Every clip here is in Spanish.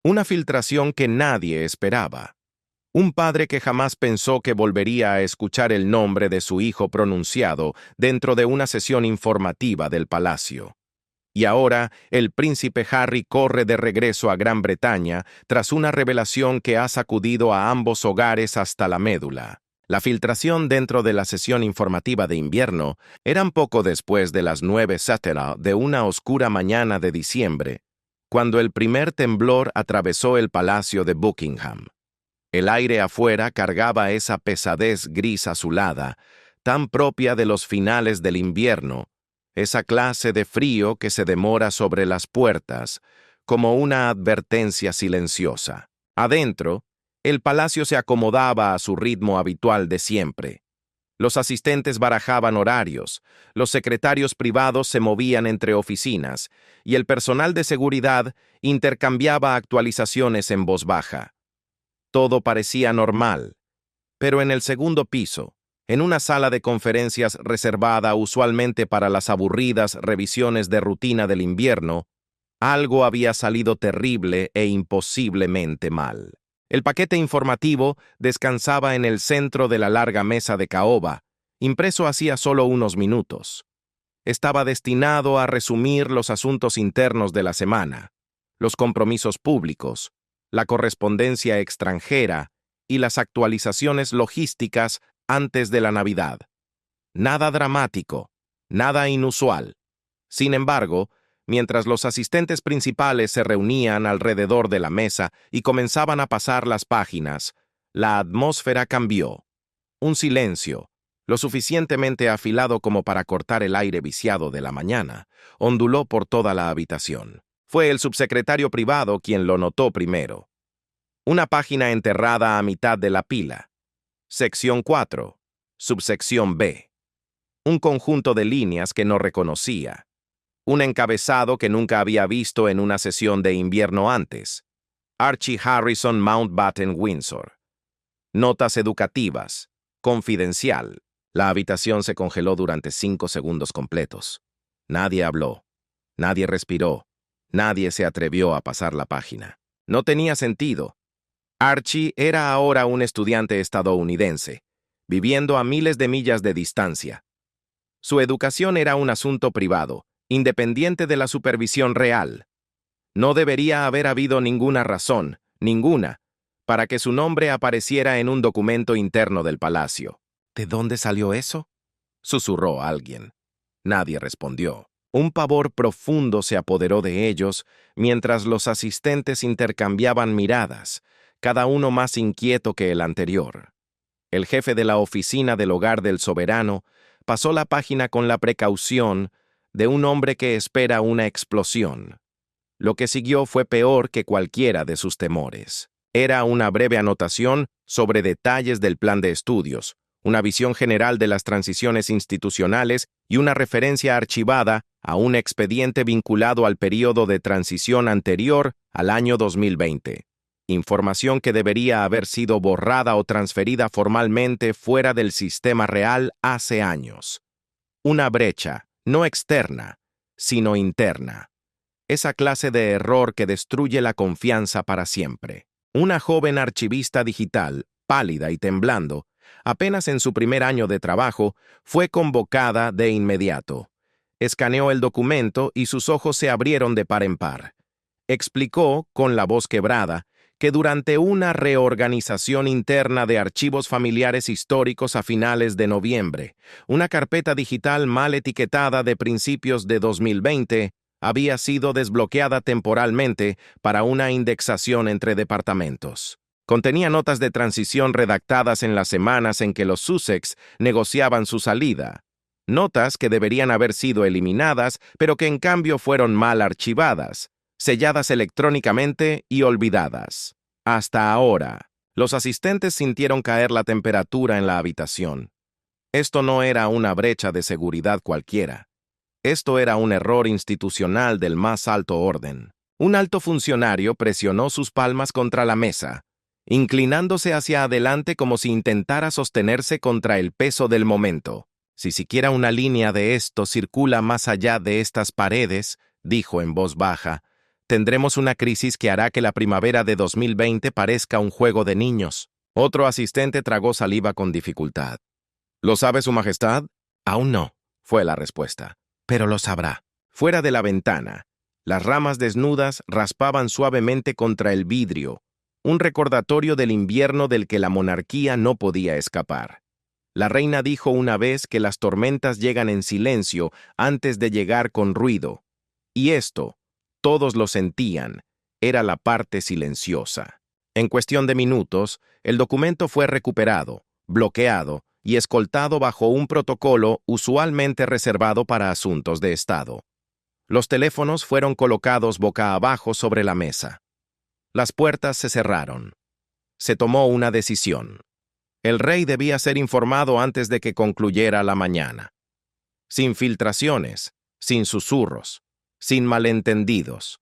Una filtración que nadie esperaba. Un padre que jamás pensó que volvería a escuchar el nombre de su hijo pronunciado dentro de una sesión informativa del palacio. Y ahora, el príncipe Harry corre de regreso a Gran Bretaña tras una revelación que ha sacudido a ambos hogares hasta la médula. La filtración dentro de la sesión informativa de invierno eran poco después de las 9:00 de una oscura mañana de diciembre, cuando el primer temblor atravesó el palacio de Buckingham. El aire afuera cargaba esa pesadez gris azulada, tan propia de los finales del invierno, esa clase de frío que se demora sobre las puertas, como una advertencia silenciosa. Adentro, el palacio se acomodaba a su ritmo habitual de siempre. Los asistentes barajaban horarios, los secretarios privados se movían entre oficinas, y el personal de seguridad intercambiaba actualizaciones en voz baja. Todo parecía normal, pero en el segundo piso, en una sala de conferencias reservada usualmente para las aburridas revisiones de rutina del invierno, algo había salido terrible e imposiblemente mal. El paquete informativo descansaba en el centro de la larga mesa de caoba, impreso hacía solo unos minutos. Estaba destinado a resumir los asuntos internos de la semana, los compromisos públicos, la correspondencia extranjera y las actualizaciones logísticas antes de la Navidad. Nada dramático, nada inusual. Sin embargo, mientras los asistentes principales se reunían alrededor de la mesa y comenzaban a pasar las páginas, la atmósfera cambió. Un silencio, lo suficientemente afilado como para cortar el aire viciado de la mañana, onduló por toda la habitación. Fue el subsecretario privado quien lo notó primero. Una página enterrada a mitad de la pila. Sección 4. Subsección B. Un conjunto de líneas que no reconocía. Un encabezado que nunca había visto en una sesión de invierno antes. Archie Harrison Mountbatten Windsor. Notas educativas. Confidencial. La habitación se congeló durante 5 segundos completos. Nadie habló. Nadie respiró. Nadie se atrevió a pasar la página. No tenía sentido. Archie era ahora un estudiante estadounidense, viviendo a miles de millas de distancia. Su educación era un asunto privado, independiente de la supervisión real. No debería haber habido ninguna razón, ninguna, para que su nombre apareciera en un documento interno del palacio. ¿De dónde salió eso?, susurró alguien. Nadie respondió. Un pavor profundo se apoderó de ellos mientras los asistentes intercambiaban miradas, cada uno más inquieto que el anterior. El jefe de la oficina del hogar del soberano pasó la página con la precaución de un hombre que espera una explosión. Lo que siguió fue peor que cualquiera de sus temores. Era una breve anotación sobre detalles del plan de estudios, una visión general de las transiciones institucionales y una referencia archivada a un expediente vinculado al período de transición anterior al año 2020. Información que debería haber sido borrada o transferida formalmente fuera del sistema real hace años. Una brecha, no externa, sino interna. Esa clase de error que destruye la confianza para siempre. Una joven archivista digital, pálida y temblando, apenas en su primer año de trabajo, fue convocada de inmediato. Escaneó el documento y sus ojos se abrieron de par en par. Explicó, con la voz quebrada, que durante una reorganización interna de archivos familiares históricos a finales de noviembre, una carpeta digital mal etiquetada de principios de 2020 había sido desbloqueada temporalmente para una indexación entre departamentos. Contenía notas de transición redactadas en las semanas en que los Sussex negociaban su salida. Notas que deberían haber sido eliminadas, pero que en cambio fueron mal archivadas, selladas electrónicamente y olvidadas. Hasta ahora, los asistentes sintieron caer la temperatura en la habitación. Esto no era una brecha de seguridad cualquiera. Esto era un error institucional del más alto orden. Un alto funcionario presionó sus palmas contra la mesa, inclinándose hacia adelante como si intentara sostenerse contra el peso del momento. Si siquiera una línea de esto circula más allá de estas paredes, dijo en voz baja, Tendremos una crisis que hará que la primavera de 2020 parezca un juego de niños. Otro asistente tragó saliva con dificultad. ¿Lo sabe Su Majestad? Aún no, fue la respuesta. Pero lo sabrá. Fuera de la ventana, las ramas desnudas raspaban suavemente contra el vidrio, un recordatorio del invierno del que la monarquía no podía escapar. La reina dijo una vez que las tormentas llegan en silencio antes de llegar con ruido. Y esto, todos lo sentían, era la parte silenciosa. En cuestión de minutos, el documento fue recuperado, bloqueado y escoltado bajo un protocolo usualmente reservado para asuntos de Estado. Los teléfonos fueron colocados boca abajo sobre la mesa. Las puertas se cerraron. Se tomó una decisión. El rey debía ser informado antes de que concluyera la mañana. Sin filtraciones, sin susurros, sin malentendidos.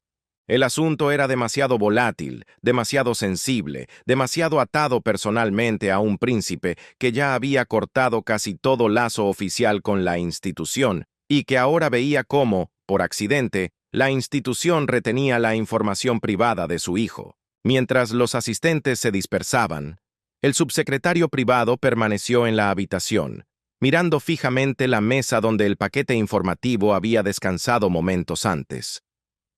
El asunto era demasiado volátil, demasiado sensible, demasiado atado personalmente a un príncipe que ya había cortado casi todo lazo oficial con la institución y que ahora veía cómo, por accidente, la institución retenía la información privada de su hijo. Mientras los asistentes se dispersaban, el subsecretario privado permaneció en la habitación, mirando fijamente la mesa donde el paquete informativo había descansado momentos antes.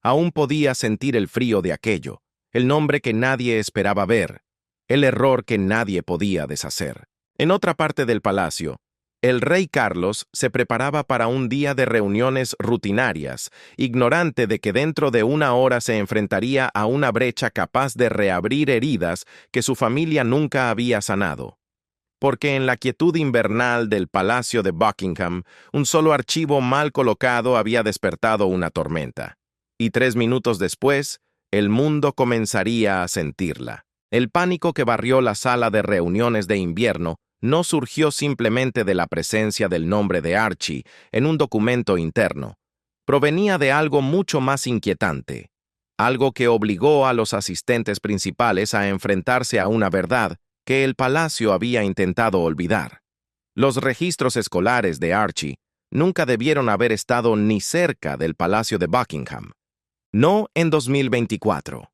Aún podía sentir el frío de aquello, el nombre que nadie esperaba ver, el error que nadie podía deshacer. En otra parte del palacio, el rey Carlos se preparaba para un día de reuniones rutinarias, ignorante de que dentro de una hora se enfrentaría a una brecha capaz de reabrir heridas que su familia nunca había sanado. Porque en la quietud invernal del Palacio de Buckingham, un solo archivo mal colocado había despertado una tormenta. Y 3 minutos después, el mundo comenzaría a sentirla. El pánico que barrió la sala de reuniones de invierno no surgió simplemente de la presencia del nombre de Archie en un documento interno. Provenía de algo mucho más inquietante, algo que obligó a los asistentes principales a enfrentarse a una verdad que el palacio había intentado olvidar. Los registros escolares de Archie nunca debieron haber estado ni cerca del Palacio de Buckingham. No en 2024.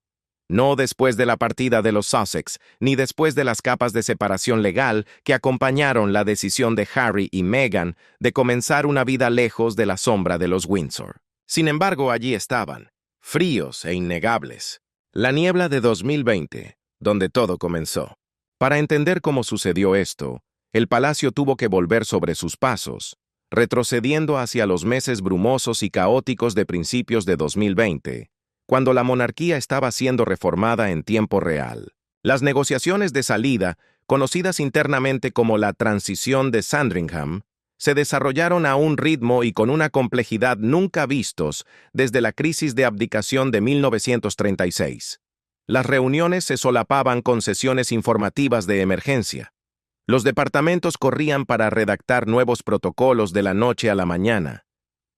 No después de la partida de los Sussex, ni después de las capas de separación legal que acompañaron la decisión de Harry y Meghan de comenzar una vida lejos de la sombra de los Windsor. Sin embargo, allí estaban, fríos e innegables. La niebla de 2020, donde todo comenzó. Para entender cómo sucedió esto, el palacio tuvo que volver sobre sus pasos, retrocediendo hacia los meses brumosos y caóticos de principios de 2020, cuando la monarquía estaba siendo reformada en tiempo real. Las negociaciones de salida, conocidas internamente como la transición de Sandringham, se desarrollaron a un ritmo y con una complejidad nunca vistos desde la crisis de abdicación de 1936. Las reuniones se solapaban con sesiones informativas de emergencia. Los departamentos corrían para redactar nuevos protocolos de la noche a la mañana.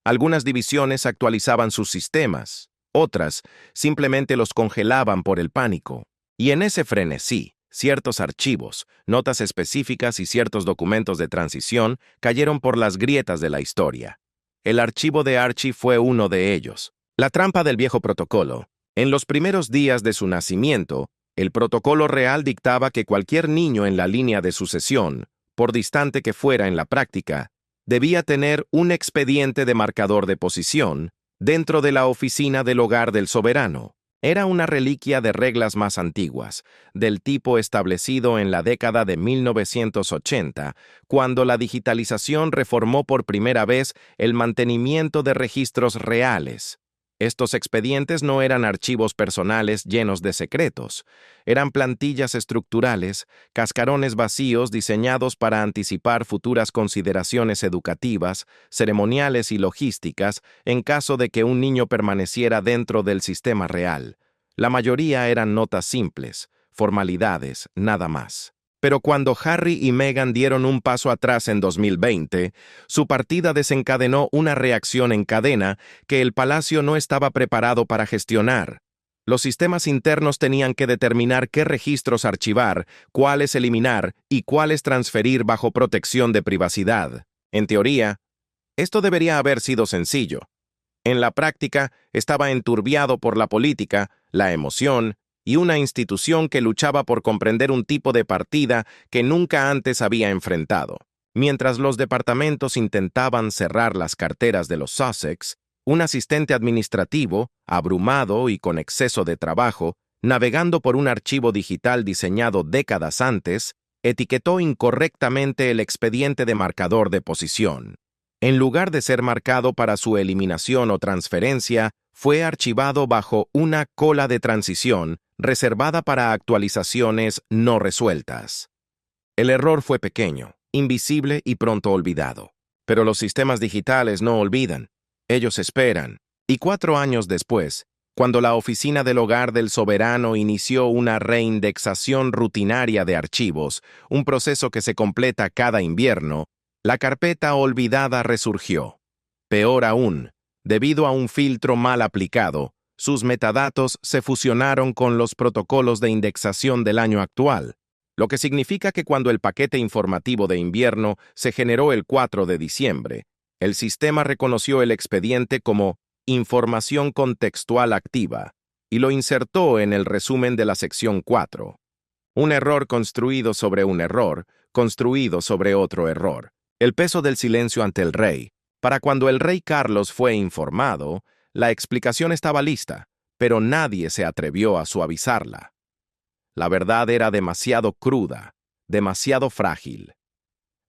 Algunas divisiones actualizaban sus sistemas, otras simplemente los congelaban por el pánico. Y en ese frenesí, ciertos archivos, notas específicas y ciertos documentos de transición cayeron por las grietas de la historia. El archivo de Archie fue uno de ellos. La trampa del viejo protocolo. En los primeros días de su nacimiento, el protocolo real dictaba que cualquier niño en la línea de sucesión, por distante que fuera en la práctica, debía tener un expediente de marcador de posición dentro de la oficina del hogar del soberano. Era una reliquia de reglas más antiguas, del tipo establecido en la década de 1980, cuando la digitalización reformó por primera vez el mantenimiento de registros reales. Estos expedientes no eran archivos personales llenos de secretos, eran plantillas estructurales, cascarones vacíos diseñados para anticipar futuras consideraciones educativas, ceremoniales y logísticas en caso de que un niño permaneciera dentro del sistema real. La mayoría eran notas simples, formalidades, nada más. Pero cuando Harry y Meghan dieron un paso atrás en 2020, su partida desencadenó una reacción en cadena que el palacio no estaba preparado para gestionar. Los sistemas internos tenían que determinar qué registros archivar, cuáles eliminar y cuáles transferir bajo protección de privacidad. En teoría, esto debería haber sido sencillo. En la práctica, estaba enturbiado por la política, la emoción y una institución que luchaba por comprender un tipo de partida que nunca antes había enfrentado. Mientras los departamentos intentaban cerrar las carteras de los Sussex, un asistente administrativo, abrumado y con exceso de trabajo, navegando por un archivo digital diseñado décadas antes, etiquetó incorrectamente el expediente de marcador de posición. En lugar de ser marcado para su eliminación o transferencia, fue archivado bajo una cola de transición reservada para actualizaciones no resueltas. El error fue pequeño, invisible y pronto olvidado. Pero los sistemas digitales no olvidan. Ellos esperan. Y 4 años después, cuando la Oficina del Hogar del Soberano inició una reindexación rutinaria de archivos, un proceso que se completa cada invierno, la carpeta olvidada resurgió. Peor aún, debido a un filtro mal aplicado, sus metadatos se fusionaron con los protocolos de indexación del año actual, lo que significa que cuando el paquete informativo de invierno se generó el 4 de diciembre, el sistema reconoció el expediente como información contextual activa y lo insertó en el resumen de la sección 4. Un error construido sobre un error, construido sobre otro error. El peso del silencio ante el rey. Para cuando el rey Carlos fue informado, la explicación estaba lista, pero nadie se atrevió a suavizarla. La verdad era demasiado cruda, demasiado frágil.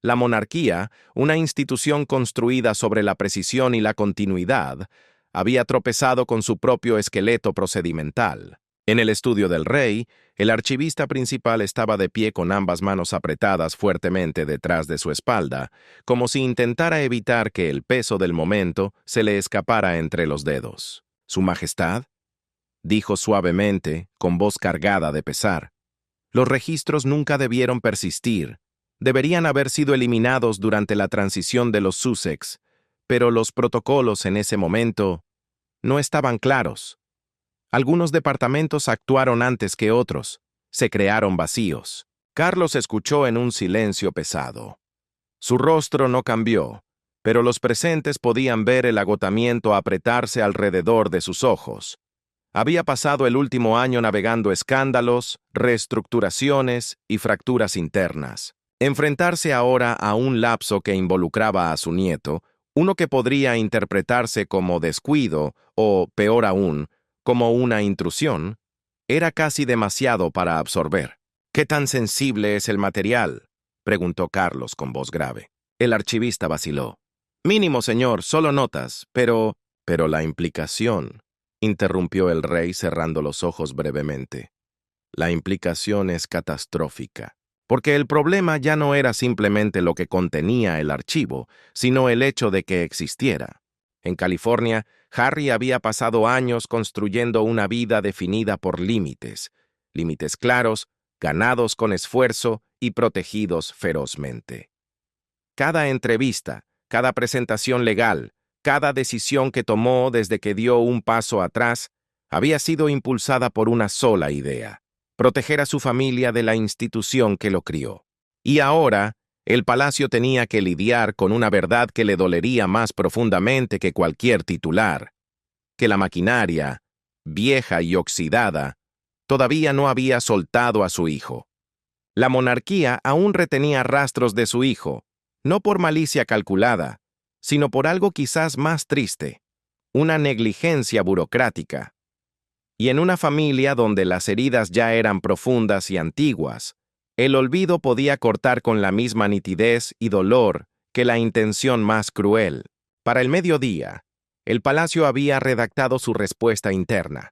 La monarquía, una institución construida sobre la precisión y la continuidad, había tropezado con su propio esqueleto procedimental. En el estudio del rey, el archivista principal estaba de pie con ambas manos apretadas fuertemente detrás de su espalda, como si intentara evitar que el peso del momento se le escapara entre los dedos. «¿Su Majestad?», dijo suavemente, con voz cargada de pesar. «Los registros nunca debieron persistir. Deberían haber sido eliminados durante la transición de los Sussex, pero los protocolos en ese momento no estaban claros. Algunos departamentos actuaron antes que otros. Se crearon vacíos». Carlos escuchó en un silencio pesado. Su rostro no cambió, pero los presentes podían ver el agotamiento apretarse alrededor de sus ojos. Había pasado el último año navegando escándalos, reestructuraciones y fracturas internas. Enfrentarse ahora a un lapso que involucraba a su nieto, uno que podría interpretarse como descuido o, peor aún, como una intrusión, era casi demasiado para absorber. «¿Qué tan sensible es el material?», preguntó Carlos con voz grave. El archivista vaciló. «Mínimo, señor, solo notas, pero la implicación», interrumpió el rey cerrando los ojos brevemente. «La implicación es catastrófica. Porque el problema ya no era simplemente lo que contenía el archivo, sino el hecho de que existiera. En California, Harry había pasado años construyendo una vida definida por límites claros, ganados con esfuerzo y protegidos ferozmente. Cada entrevista, cada presentación legal, cada decisión que tomó desde que dio un paso atrás, había sido impulsada por una sola idea: proteger a su familia de la institución que lo crió. Y ahora, el palacio tenía que lidiar con una verdad que le dolería más profundamente que cualquier titular: que la maquinaria, vieja y oxidada, todavía no había soltado a su hijo. La monarquía aún retenía rastros de su hijo, no por malicia calculada, sino por algo quizás más triste: una negligencia burocrática. Y en una familia donde las heridas ya eran profundas y antiguas, el olvido podía cortar con la misma nitidez y dolor que la intención más cruel. Para el mediodía, el palacio había redactado su respuesta interna,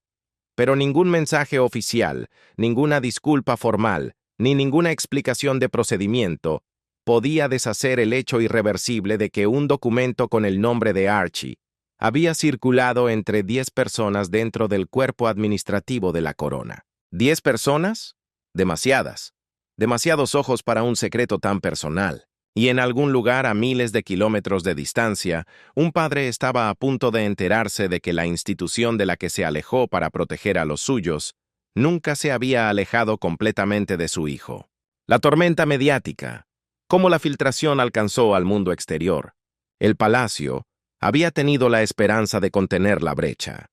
pero ningún mensaje oficial, ninguna disculpa formal, ni ninguna explicación de procedimiento podía deshacer el hecho irreversible de que un documento con el nombre de Archie había circulado entre 10 personas dentro del cuerpo administrativo de la corona. ¿10 personas? Demasiadas. Demasiados ojos para un secreto tan personal. Y en algún lugar a miles de kilómetros de distancia, un padre estaba a punto de enterarse de que la institución de la que se alejó para proteger a los suyos nunca se había alejado completamente de su hijo. La tormenta mediática. Cómo la filtración alcanzó al mundo exterior. El palacio, Había tenido la esperanza de contener la brecha.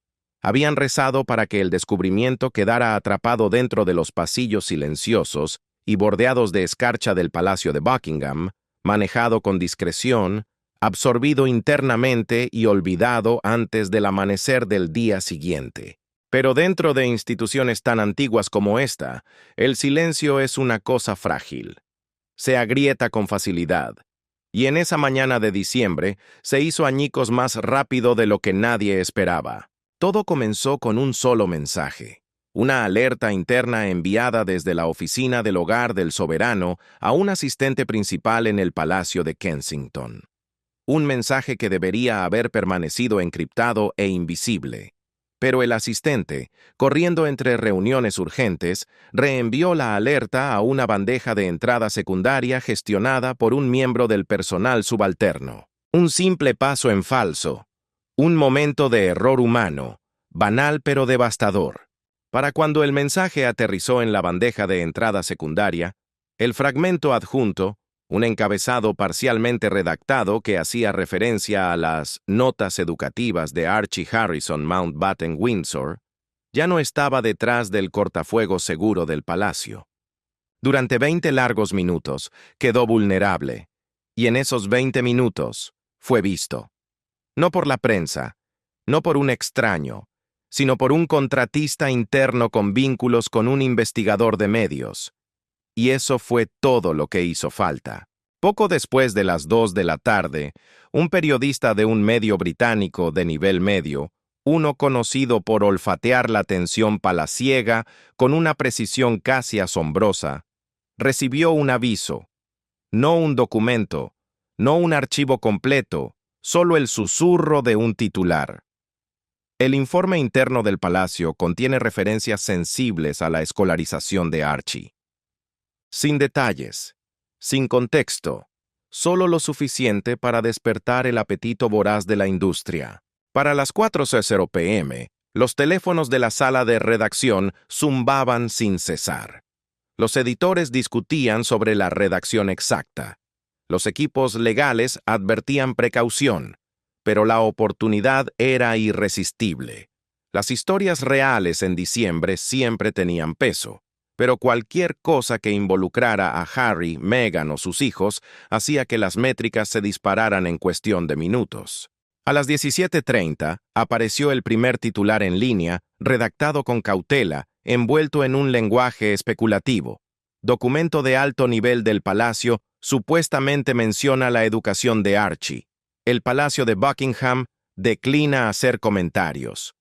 Habían rezado para que el descubrimiento quedara atrapado dentro de los pasillos silenciosos y bordeados de escarcha del Palacio de Buckingham, manejado con discreción, absorbido internamente y olvidado antes del amanecer del día siguiente. Pero dentro de instituciones tan antiguas como esta, el silencio es una cosa frágil. Se agrieta con facilidad. Y en esa mañana de diciembre se hizo añicos más rápido de lo que nadie esperaba. Todo comenzó con un solo mensaje. Una alerta interna enviada desde la oficina del hogar del soberano a un asistente principal en el Palacio de Kensington. Un mensaje que debería haber permanecido encriptado e invisible. Pero el asistente, corriendo entre reuniones urgentes, reenvió la alerta a una bandeja de entrada secundaria gestionada por un miembro del personal subalterno. Un simple paso en falso. Un momento de error humano, banal pero devastador. Para cuando el mensaje aterrizó en la bandeja de entrada secundaria, el fragmento adjunto, un encabezado parcialmente redactado que hacía referencia a las notas educativas de Archie Harrison Mountbatten Windsor, ya no estaba detrás del cortafuegos seguro del palacio. Durante 20 largos minutos quedó vulnerable, y en esos 20 minutos fue visto. No por la prensa, no por un extraño, sino por un contratista interno con vínculos con un investigador de medios. Y eso fue todo lo que hizo falta. Poco después de las 2 de la tarde, un periodista de un medio británico de nivel medio, uno conocido por olfatear la tensión palaciega con una precisión casi asombrosa, recibió un aviso, no un documento, no un archivo completo, solo el susurro de un titular. El informe interno del palacio contiene referencias sensibles a la escolarización de Archie. Sin detalles, sin contexto, solo lo suficiente para despertar el apetito voraz de la industria. Para las 4:00 p.m., los teléfonos de la sala de redacción zumbaban sin cesar. Los editores discutían sobre la redacción exacta. Los equipos legales advertían precaución, pero la oportunidad era irresistible. Las historias reales en diciembre siempre tenían peso, pero cualquier cosa que involucrara a Harry, Meghan o sus hijos hacía que las métricas se dispararan en cuestión de minutos. A las 17:30 apareció el primer titular en línea, redactado con cautela, envuelto en un lenguaje especulativo. Documento de alto nivel del palacio supuestamente menciona la educación de Archie. El Palacio de Buckingham declina hacer comentarios.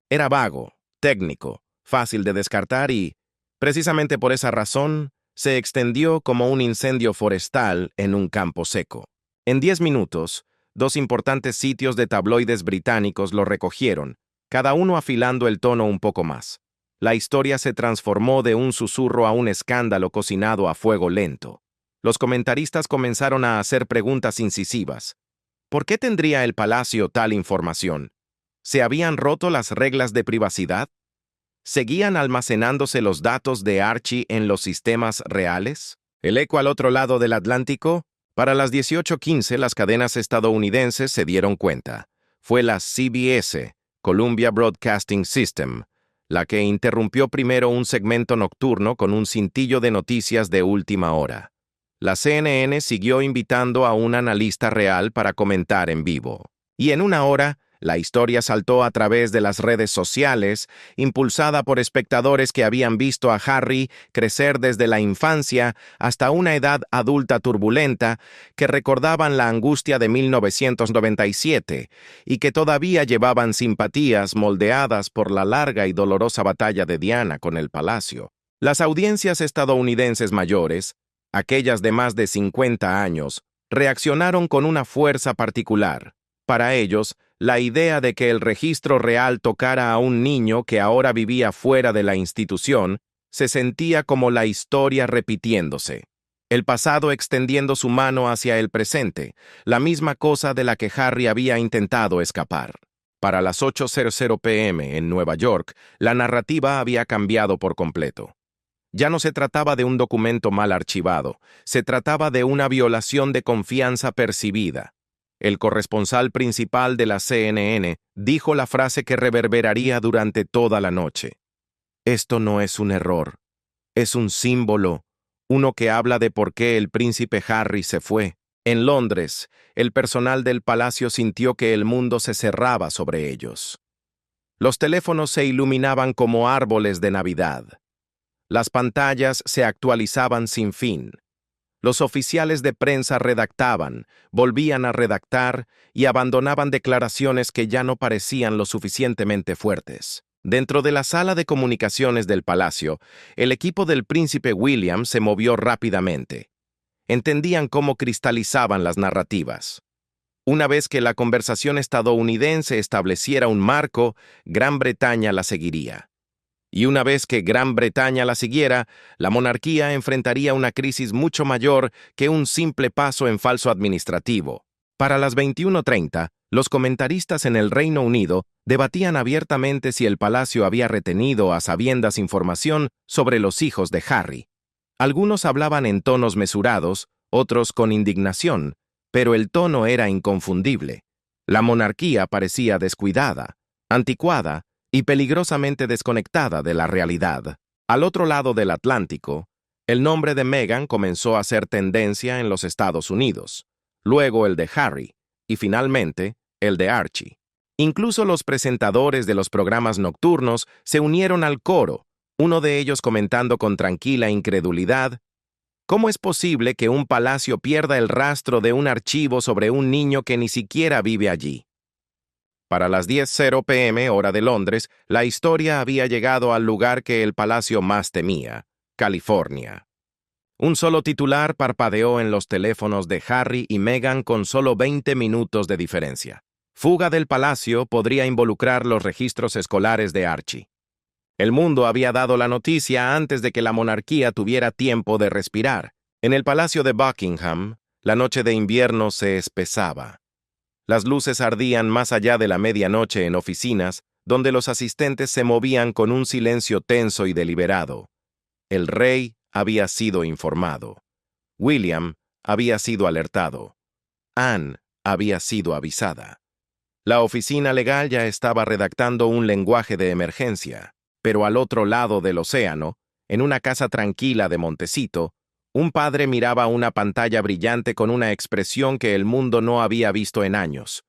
Era vago, técnico, fácil de descartar y, precisamente por esa razón, se extendió como un incendio forestal en un campo seco. En 10 minutos, 2 importantes sitios de tabloides británicos lo recogieron, cada uno afilando el tono un poco más. La historia se transformó de un susurro a un escándalo cocinado a fuego lento. Los comentaristas comenzaron a hacer preguntas incisivas. ¿Por qué tendría el palacio tal información? ¿Se habían roto las reglas de privacidad? ¿Seguían almacenándose los datos de Archie en los sistemas reales? ¿El eco al otro lado del Atlántico? Para las 18:15 las cadenas estadounidenses se dieron cuenta. Fue la CBS, Columbia Broadcasting System, la que interrumpió primero un segmento nocturno con un cintillo de noticias de última hora. La CNN siguió invitando a un analista real para comentar en vivo. Y en una hora, la historia saltó a través de las redes sociales, impulsada por espectadores que habían visto a Harry crecer desde la infancia hasta una edad adulta turbulenta, que recordaban la angustia de 1997 y que todavía llevaban simpatías moldeadas por la larga y dolorosa batalla de Diana con el palacio. Las audiencias estadounidenses mayores, aquellas de más de 50 años, reaccionaron con una fuerza particular. Para ellos, la idea de que el registro real tocara a un niño que ahora vivía fuera de la institución se sentía como la historia repitiéndose. El pasado extendiendo su mano hacia el presente, la misma cosa de la que Harry había intentado escapar. Para las 8:00 p.m. en Nueva York, la narrativa había cambiado por completo. Ya no se trataba de un documento mal archivado, se trataba de una violación de confianza percibida. El corresponsal principal de la CNN dijo la frase que reverberaría durante toda la noche. Esto no es un error, es un símbolo, uno que habla de por qué el príncipe Harry se fue. En Londres, el personal del palacio sintió que el mundo se cerraba sobre ellos. Los teléfonos se iluminaban como árboles de Navidad. Las pantallas se actualizaban sin fin. Los oficiales de prensa redactaban, volvían a redactar y abandonaban declaraciones que ya no parecían lo suficientemente fuertes. Dentro de la sala de comunicaciones del palacio, el equipo del príncipe William se movió rápidamente. Entendían cómo cristalizaban las narrativas. Una vez que la conversación estadounidense estableciera un marco, Gran Bretaña la seguiría. Y una vez que Gran Bretaña la siguiera, la monarquía enfrentaría una crisis mucho mayor que un simple paso en falso administrativo. Para las 21:30, los comentaristas en el Reino Unido debatían abiertamente si el palacio había retenido a sabiendas información sobre los hijos de Harry. Algunos hablaban en tonos mesurados, otros con indignación, pero el tono era inconfundible. La monarquía parecía descuidada, anticuada y peligrosamente desconectada de la realidad. Al otro lado del Atlántico, el nombre de Meghan comenzó a ser tendencia en los Estados Unidos, luego el de Harry y finalmente el de Archie. Incluso los presentadores de los programas nocturnos se unieron al coro, uno de ellos comentando con tranquila incredulidad: ¿cómo es posible que un palacio pierda el rastro de un archivo sobre un niño que ni siquiera vive allí? Para las 10:00 p.m. hora de Londres, la historia había llegado al lugar que el palacio más temía, California. Un solo titular parpadeó en los teléfonos de Harry y Meghan con solo 20 minutos de diferencia. Fuga del palacio podría involucrar los registros escolares de Archie. El mundo había dado la noticia antes de que la monarquía tuviera tiempo de respirar. En el palacio de Buckingham, la noche de invierno se espesaba. Las luces ardían más allá de la medianoche en oficinas, donde los asistentes se movían con un silencio tenso y deliberado. El rey había sido informado. William había sido alertado. Anne había sido avisada. La oficina legal ya estaba redactando un lenguaje de emergencia, pero al otro lado del océano, en una casa tranquila de Montecito, un padre miraba una pantalla brillante con una expresión que el mundo no había visto en años.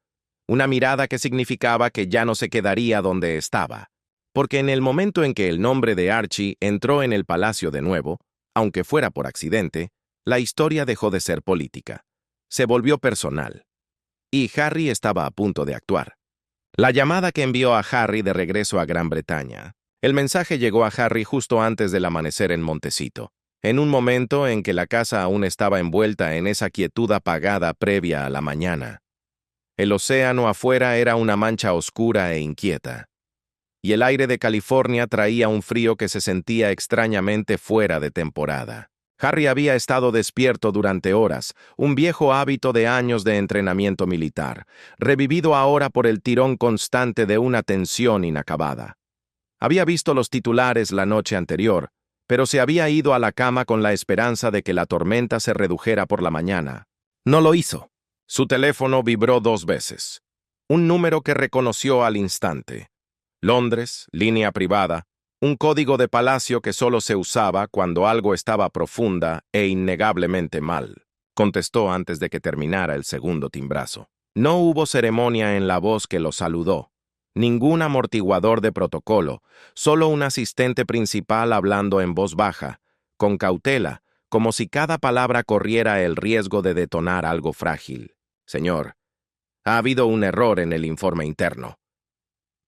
Una mirada que significaba que ya no se quedaría donde estaba. Porque en el momento en que el nombre de Archie entró en el palacio de nuevo, aunque fuera por accidente, la historia dejó de ser política. Se volvió personal. Y Harry estaba a punto de actuar. La llamada que envió a Harry de regreso a Gran Bretaña. El mensaje llegó a Harry justo antes del amanecer en Montecito, en un momento en que la casa aún estaba envuelta en esa quietud apagada previa a la mañana. El océano afuera era una mancha oscura e inquieta, y el aire de California traía un frío que se sentía extrañamente fuera de temporada. Harry había estado despierto durante horas, un viejo hábito de años de entrenamiento militar, revivido ahora por el tirón constante de una tensión inacabada. Había visto los titulares la noche anterior, pero se había ido a la cama con la esperanza de que la tormenta se redujera por la mañana. No lo hizo. Su teléfono vibró 2 veces. Un número que reconoció al instante. Londres, línea privada, un código de palacio que solo se usaba cuando algo estaba profunda e innegablemente mal. Contestó antes de que terminara el segundo timbrazo. No hubo ceremonia en la voz que lo saludó. Ningún amortiguador de protocolo, solo un asistente principal hablando en voz baja, con cautela, como si cada palabra corriera el riesgo de detonar algo frágil. Señor, ha habido un error en el informe interno.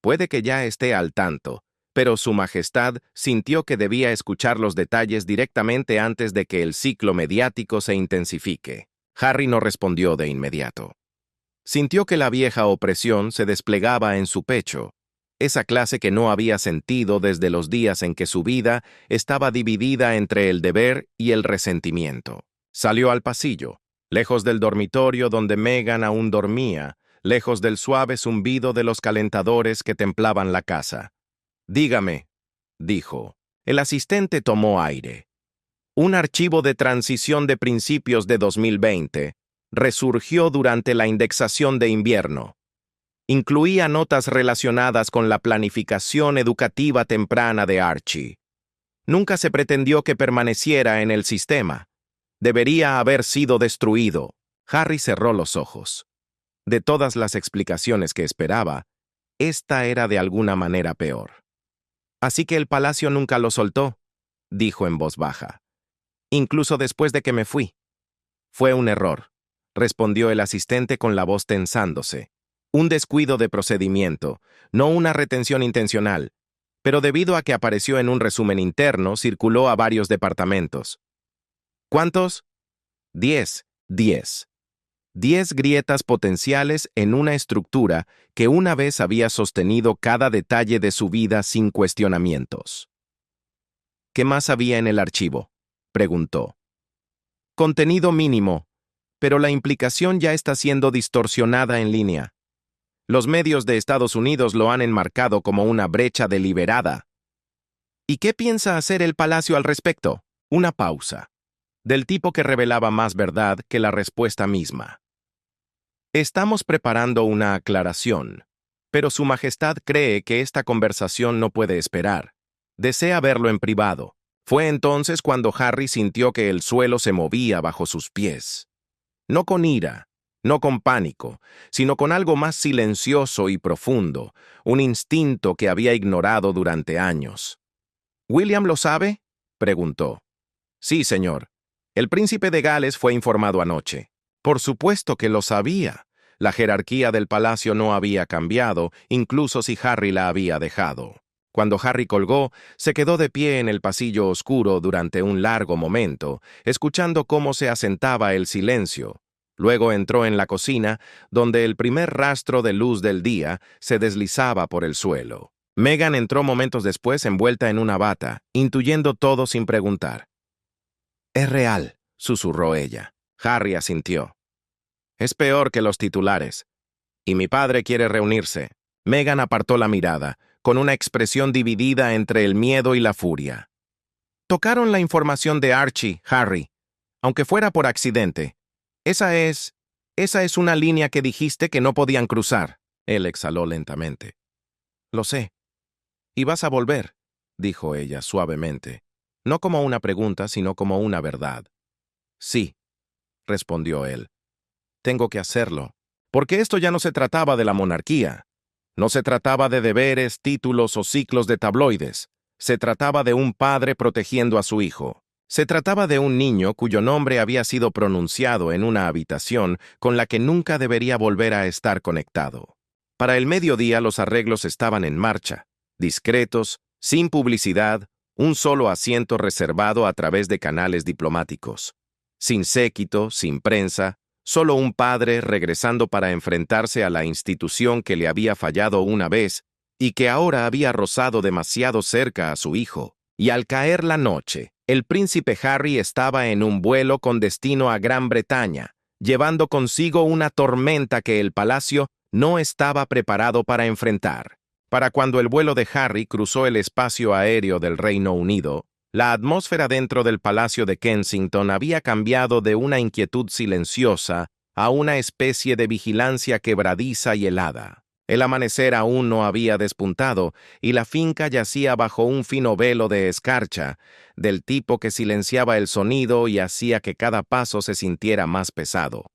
Puede que ya esté al tanto, pero Su Majestad sintió que debía escuchar los detalles directamente antes de que el ciclo mediático se intensifique. Harry no respondió de inmediato. Sintió que la vieja opresión se desplegaba en su pecho, esa clase que no había sentido desde los días en que su vida estaba dividida entre el deber y el resentimiento. Salió al pasillo, lejos del dormitorio donde Meghan aún dormía, lejos del suave zumbido de los calentadores que templaban la casa. «Dígame», dijo. El asistente tomó aire. «Un archivo de transición de principios de 2020», resurgió durante la indexación de invierno. Incluía notas relacionadas con la planificación educativa temprana de Archie. Nunca se pretendió que permaneciera en el sistema. Debería haber sido destruido. Harry cerró los ojos. De todas las explicaciones que esperaba, esta era de alguna manera peor. Así que el palacio nunca lo soltó, dijo en voz baja. Incluso después de que me fui. Fue un error, respondió el asistente con la voz tensándose. Un descuido de procedimiento, no una retención intencional, pero debido a que apareció en un resumen interno, circuló a varios departamentos. ¿Cuántos? 10. 10 grietas potenciales en una estructura que una vez había sostenido cada detalle de su vida sin cuestionamientos. ¿Qué más había en el archivo?, preguntó. Contenido mínimo, pero la implicación ya está siendo distorsionada en línea. Los medios de Estados Unidos lo han enmarcado como una brecha deliberada. ¿Y qué piensa hacer el Palacio al respecto? Una pausa, del tipo que revelaba más verdad que la respuesta misma. Estamos preparando una aclaración, pero Su Majestad cree que esta conversación no puede esperar. Desea verlo en privado. Fue entonces cuando Harry sintió que el suelo se movía bajo sus pies. No con ira, no con pánico, sino con algo más silencioso y profundo, un instinto que había ignorado durante años. ¿William lo sabe?, preguntó. Sí, señor. El príncipe de Gales fue informado anoche. Por supuesto que lo sabía. La jerarquía del palacio no había cambiado, incluso si Harry la había dejado. Cuando Harry colgó, se quedó de pie en el pasillo oscuro durante un largo momento, escuchando cómo se asentaba el silencio. Luego entró en la cocina, donde el primer rastro de luz del día se deslizaba por el suelo. Meghan entró momentos después envuelta en una bata, intuyendo todo sin preguntar. «Es real», susurró ella. Harry asintió. «Es peor que los titulares. Y mi padre quiere reunirse». Meghan apartó la mirada, con una expresión dividida entre el miedo y la furia. «Tocaron la información de Archie, Harry, aunque fuera por accidente. Esa es una línea que dijiste que no podían cruzar». Él exhaló lentamente. «Lo sé. Y vas a volver», dijo ella suavemente, no como una pregunta, sino como una verdad. «Sí», respondió él. «Tengo que hacerlo, porque esto ya no se trataba de la monarquía. No se trataba de deberes, títulos o ciclos de tabloides. Se trataba de un padre protegiendo a su hijo. Se trataba de un niño cuyo nombre había sido pronunciado en una habitación con la que nunca debería volver a estar conectado. Para el mediodía los arreglos estaban en marcha, discretos, sin publicidad, un solo asiento reservado a través de canales diplomáticos. Sin séquito, sin prensa, solo un padre regresando para enfrentarse a la institución que le había fallado una vez y que ahora había rozado demasiado cerca a su hijo. Y al caer la noche, el príncipe Harry estaba en un vuelo con destino a Gran Bretaña, llevando consigo una tormenta que el palacio no estaba preparado para enfrentar. Para cuando el vuelo de Harry cruzó el espacio aéreo del Reino Unido, la atmósfera dentro del Palacio de Kensington había cambiado de una inquietud silenciosa a una especie de vigilancia quebradiza y helada. El amanecer aún no había despuntado y la finca yacía bajo un fino velo de escarcha, del tipo que silenciaba el sonido y hacía que cada paso se sintiera más pesado.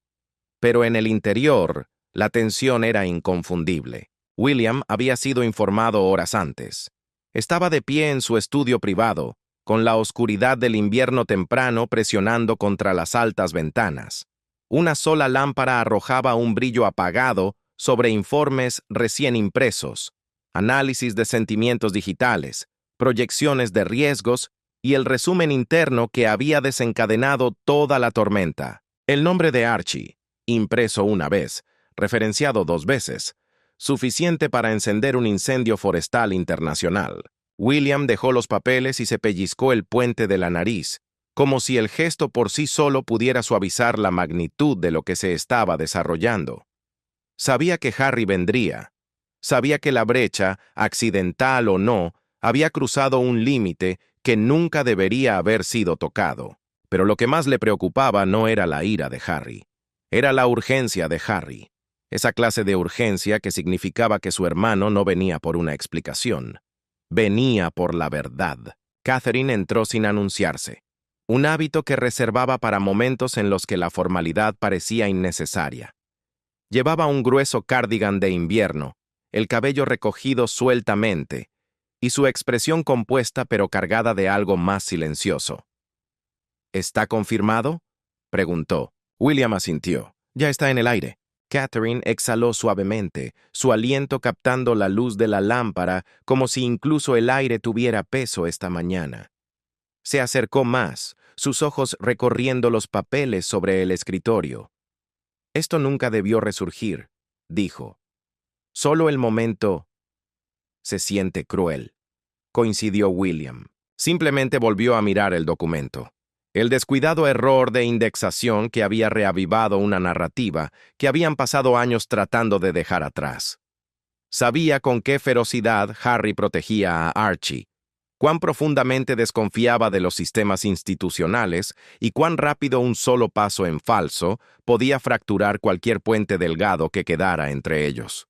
Pero en el interior, la tensión era inconfundible. William había sido informado horas antes. Estaba de pie en su estudio privado, con la oscuridad del invierno temprano presionando contra las altas ventanas. Una sola lámpara arrojaba un brillo apagado sobre informes recién impresos, análisis de sentimientos digitales, proyecciones de riesgos y el resumen interno que había desencadenado toda la tormenta. El nombre de Archie, impreso una vez, referenciado 2 veces, suficiente para encender un incendio forestal internacional. William dejó los papeles y se pellizcó el puente de la nariz, como si el gesto por sí solo pudiera suavizar la magnitud de lo que se estaba desarrollando. Sabía que Harry vendría. Sabía que la brecha, accidental o no, había cruzado un límite que nunca debería haber sido tocado. Pero lo que más le preocupaba no era la ira de Harry. Era la urgencia de Harry. Esa clase de urgencia que significaba que su hermano no venía por una explicación. Venía por la verdad. Catherine entró sin anunciarse. Un hábito que reservaba para momentos en los que la formalidad parecía innecesaria. Llevaba un grueso cardigan de invierno, el cabello recogido sueltamente, y su expresión compuesta pero cargada de algo más silencioso. ¿Está confirmado?, preguntó. William asintió. Ya está en el aire. Catherine exhaló suavemente, su aliento captando la luz de la lámpara como si incluso el aire tuviera peso esta mañana. Se acercó más, sus ojos recorriendo los papeles sobre el escritorio. Esto nunca debió resurgir, dijo. Solo el momento se siente cruel, coincidió William. Simplemente volvió a mirar el documento. El descuidado error de indexación que había reavivado una narrativa que habían pasado años tratando de dejar atrás. Sabía con qué ferocidad Harry protegía a Archie, cuán profundamente desconfiaba de los sistemas institucionales y cuán rápido un solo paso en falso podía fracturar cualquier puente delgado que quedara entre ellos.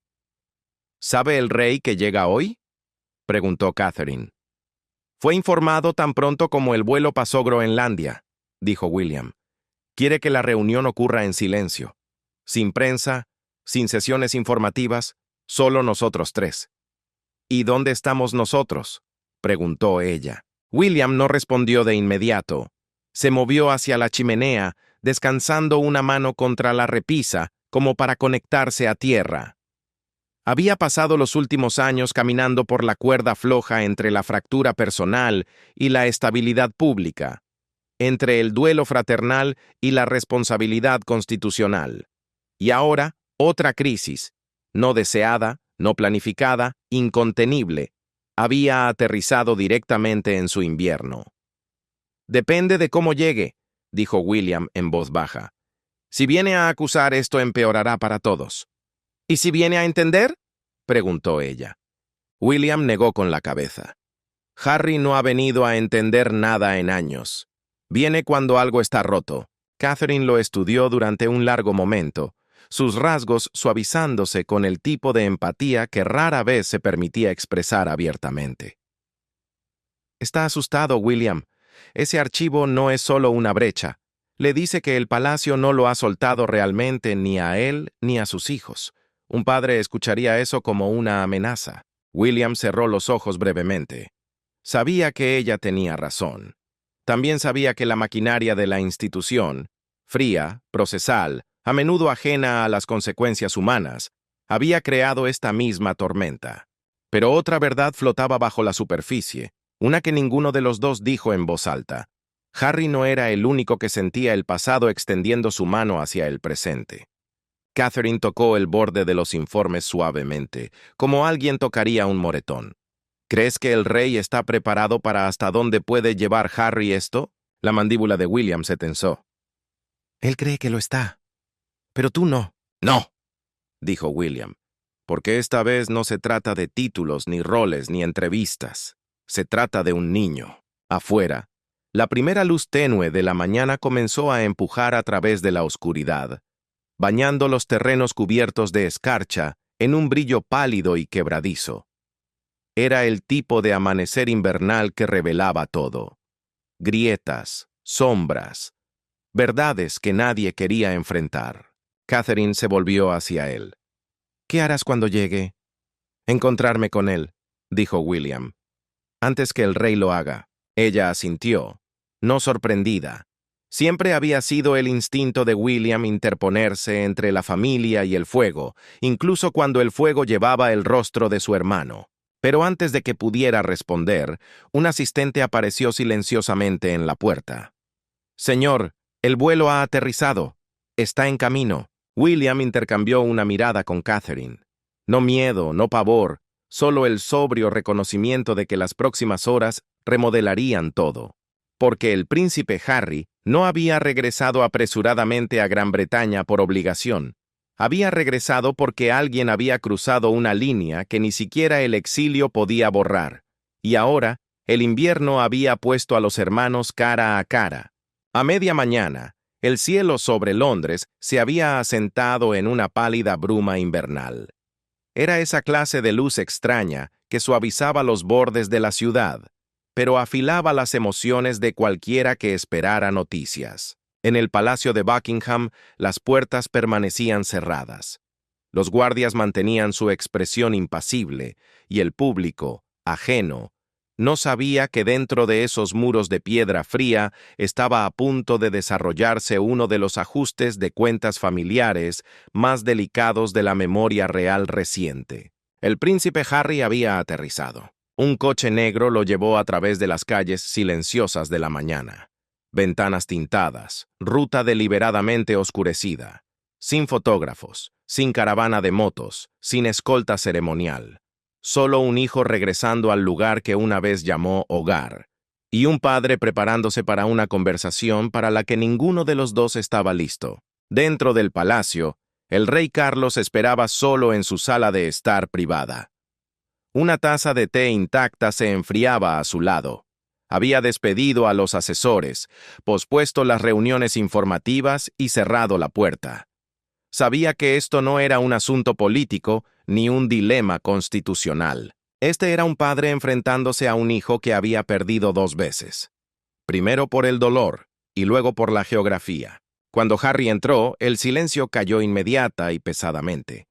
¿Sabe el rey que llega hoy?, preguntó Catherine. Fue informado tan pronto como el vuelo pasó Groenlandia, dijo William. Quiere que la reunión ocurra en silencio, sin prensa, sin sesiones informativas, solo nosotros tres. ¿Y dónde estamos nosotros?, preguntó ella. William no respondió de inmediato. Se movió hacia la chimenea, descansando una mano contra la repisa, como para conectarse a tierra. Había pasado los últimos años caminando por la cuerda floja entre la fractura personal y la estabilidad pública, entre el duelo fraternal y la responsabilidad constitucional. Y ahora, otra crisis, no deseada, no planificada, incontenible, había aterrizado directamente en su invierno. Depende de cómo llegue, dijo William en voz baja. Si viene a acusar, esto empeorará para todos. ¿Y si viene a entender?, preguntó ella. William negó con la cabeza. Harry no ha venido a entender nada en años. Viene cuando algo está roto. Catherine lo estudió durante un largo momento, sus rasgos suavizándose con el tipo de empatía que rara vez se permitía expresar abiertamente. Está asustado, William. Ese archivo no es solo una brecha. Le dice que el palacio no lo ha soltado realmente ni a él ni a sus hijos. Un padre escucharía eso como una amenaza. William cerró los ojos brevemente. Sabía que ella tenía razón. También sabía que la maquinaria de la institución, fría, procesal, a menudo ajena a las consecuencias humanas, había creado esta misma tormenta. Pero otra verdad flotaba bajo la superficie, una que ninguno de los dos dijo en voz alta. Harry no era el único que sentía el pasado extendiendo su mano hacia el presente. Catherine tocó el borde de los informes suavemente, como alguien tocaría un moretón. ¿Crees que el rey está preparado para hasta dónde puede llevar Harry esto? La mandíbula de William se tensó. Él cree que lo está. Pero tú no. No, dijo William, porque esta vez no se trata de títulos, ni roles, ni entrevistas. Se trata de un niño. Afuera, la primera luz tenue de la mañana comenzó a empujar a través de la oscuridad, bañando los terrenos cubiertos de escarcha en un brillo pálido y quebradizo. Era el tipo de amanecer invernal que revelaba todo. Grietas, sombras, verdades que nadie quería enfrentar. Catherine se volvió hacia él. ¿Qué harás cuando llegue? Encontrarme con él, dijo William. Antes que el rey lo haga. Ella asintió, no sorprendida. Siempre había sido el instinto de William interponerse entre la familia y el fuego, incluso cuando el fuego llevaba el rostro de su hermano. Pero antes de que pudiera responder, un asistente apareció silenciosamente en la puerta. «Señor, el vuelo ha aterrizado. Está en camino». William intercambió una mirada con Catherine. No miedo, no pavor, solo el sobrio reconocimiento de que las próximas horas remodelarían todo. Porque el príncipe Harry no había regresado apresuradamente a Gran Bretaña por obligación. Había regresado porque alguien había cruzado una línea que ni siquiera el exilio podía borrar. Y ahora, el invierno había puesto a los hermanos cara a cara. A media mañana, El cielo sobre Londres se había asentado en una pálida bruma invernal. Era esa clase de luz extraña que suavizaba los bordes de la ciudad, pero afilaba las emociones de cualquiera que esperara noticias. En el Palacio de Buckingham, las puertas permanecían cerradas. Los guardias mantenían su expresión impasible, y el público, ajeno, no sabía que dentro de esos muros de piedra fría estaba a punto de desarrollarse uno de los ajustes de cuentas familiares más delicados de la memoria real reciente. El príncipe Harry había aterrizado. Un coche negro lo llevó a través de las calles silenciosas de la mañana. Ventanas tintadas, ruta deliberadamente oscurecida, sin fotógrafos, sin caravana de motos, sin escolta ceremonial. Solo un hijo regresando al lugar que una vez llamó hogar, y un padre preparándose para una conversación para la que ninguno de los dos estaba listo. Dentro del palacio, el rey Carlos esperaba solo en su sala de estar privada. Una taza de té intacta se enfriaba a su lado. Había despedido a los asesores, pospuesto las reuniones informativas y cerrado la puerta. Sabía que esto no era un asunto político ni un dilema constitucional. Este era un padre enfrentándose a un hijo que había perdido 2 veces. Primero por el dolor y luego por la geografía. Cuando Harry entró, el silencio cayó inmediata y pesadamente.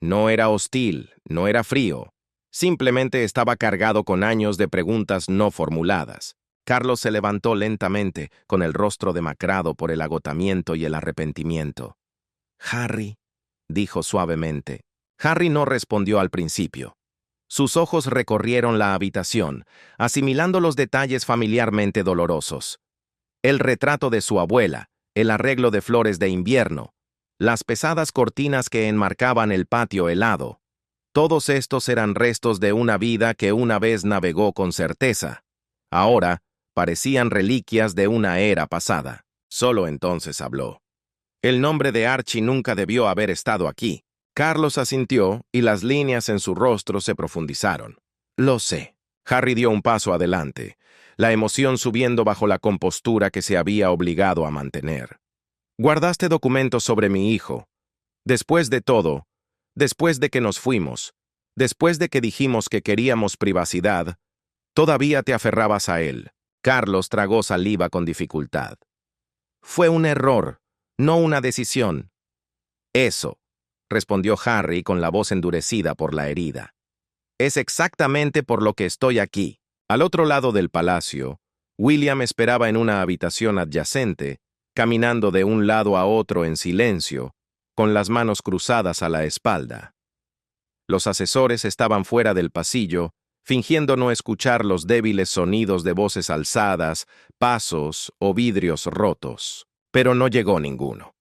No era hostil, no era frío. Simplemente estaba cargado con años de preguntas no formuladas. Carlos se levantó lentamente, con el rostro demacrado por el agotamiento y el arrepentimiento. «Harry», dijo suavemente. Harry no respondió al principio. Sus ojos recorrieron la habitación, asimilando los detalles familiarmente dolorosos. El retrato de su abuela, el arreglo de flores de invierno, las pesadas cortinas que enmarcaban el patio helado. Todos estos eran restos de una vida que una vez navegó con certeza. Ahora parecían reliquias de una era pasada. Solo entonces habló. «El nombre de Archie nunca debió haber estado aquí». Carlos asintió y las líneas en su rostro se profundizaron. «Lo sé». Harry dio un paso adelante, la emoción subiendo bajo la compostura que se había obligado a mantener. «Guardaste documentos sobre mi hijo. Después de todo, después de que nos fuimos, después de que dijimos que queríamos privacidad, todavía te aferrabas a él». Carlos tragó saliva con dificultad. «Fue un error, no una decisión». «Eso», respondió Harry con la voz endurecida por la herida. «Es exactamente por lo que estoy aquí». Al otro lado del palacio, William esperaba en una habitación adyacente, caminando de un lado a otro en silencio, con las manos cruzadas a la espalda. Los asesores estaban fuera del pasillo, fingiendo no escuchar los débiles sonidos de voces alzadas, pasos o vidrios rotos. Pero no llegó ninguno.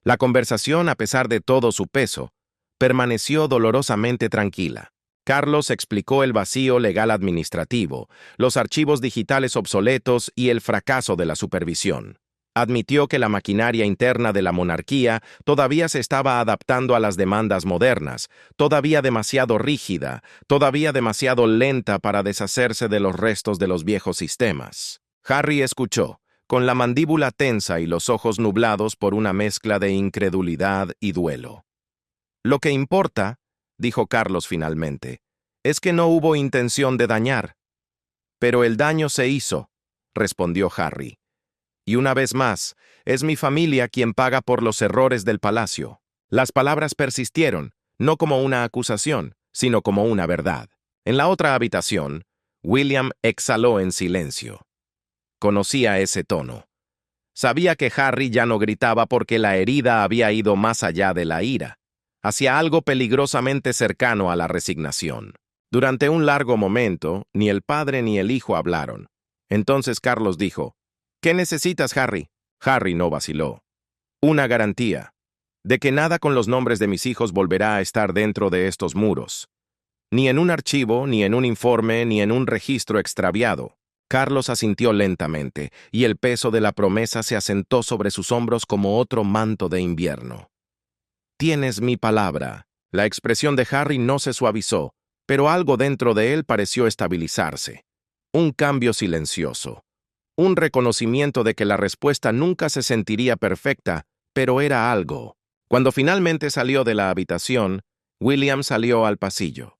La conversación, a pesar de todo su peso, permaneció dolorosamente tranquila. Carlos explicó el vacío legal administrativo, los archivos digitales obsoletos y el fracaso de la supervisión. Admitió que la maquinaria interna de la monarquía todavía se estaba adaptando a las demandas modernas, todavía demasiado rígida, todavía demasiado lenta para deshacerse de los restos de los viejos sistemas. Harry escuchó, con la mandíbula tensa y los ojos nublados por una mezcla de incredulidad y duelo. «Lo que importa», dijo Carlos finalmente, «es que no hubo intención de dañar». «Pero el daño se hizo», respondió Harry. «Y una vez más, es mi familia quien paga por los errores del palacio». Las palabras persistieron, no como una acusación, sino como una verdad. En la otra habitación, William exhaló en silencio. Conocía ese tono. Sabía que Harry ya no gritaba porque la herida había ido más allá de la ira, hacia algo peligrosamente cercano a la resignación. Durante un largo momento, ni el padre ni el hijo hablaron. Entonces Carlos dijo, «¿Qué necesitas, Harry?» Harry no vaciló. «Una garantía de que nada con los nombres de mis hijos volverá a estar dentro de estos muros. Ni en un archivo, ni en un informe, ni en un registro extraviado». Carlos asintió lentamente, y el peso de la promesa se asentó sobre sus hombros como otro manto de invierno. «Tienes mi palabra». La expresión de Harry no se suavizó, pero algo dentro de él pareció estabilizarse. Un cambio silencioso. Un reconocimiento de que la respuesta nunca se sentiría perfecta, pero era algo. Cuando finalmente salió de la habitación, William salió al pasillo.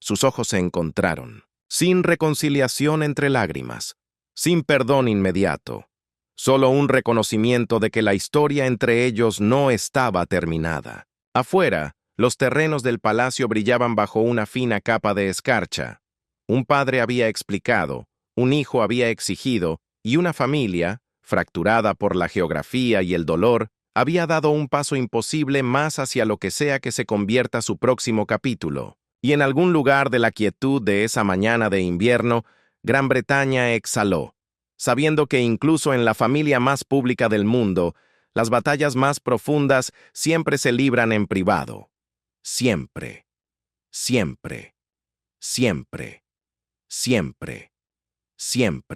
Sus ojos se encontraron, sin reconciliación entre lágrimas, sin perdón inmediato, solo un reconocimiento de que la historia entre ellos no estaba terminada. Afuera, los terrenos del palacio brillaban bajo una fina capa de escarcha. Un padre había explicado, un hijo había exigido, y una familia, fracturada por la geografía y el dolor, había dado un paso imposible más hacia lo que sea que se convierta su próximo capítulo. Y en algún lugar de la quietud de esa mañana de invierno, Gran Bretaña exhaló, sabiendo que incluso en la familia más pública del mundo, las batallas más profundas siempre se libran en privado. Siempre, siempre, siempre, siempre, siempre.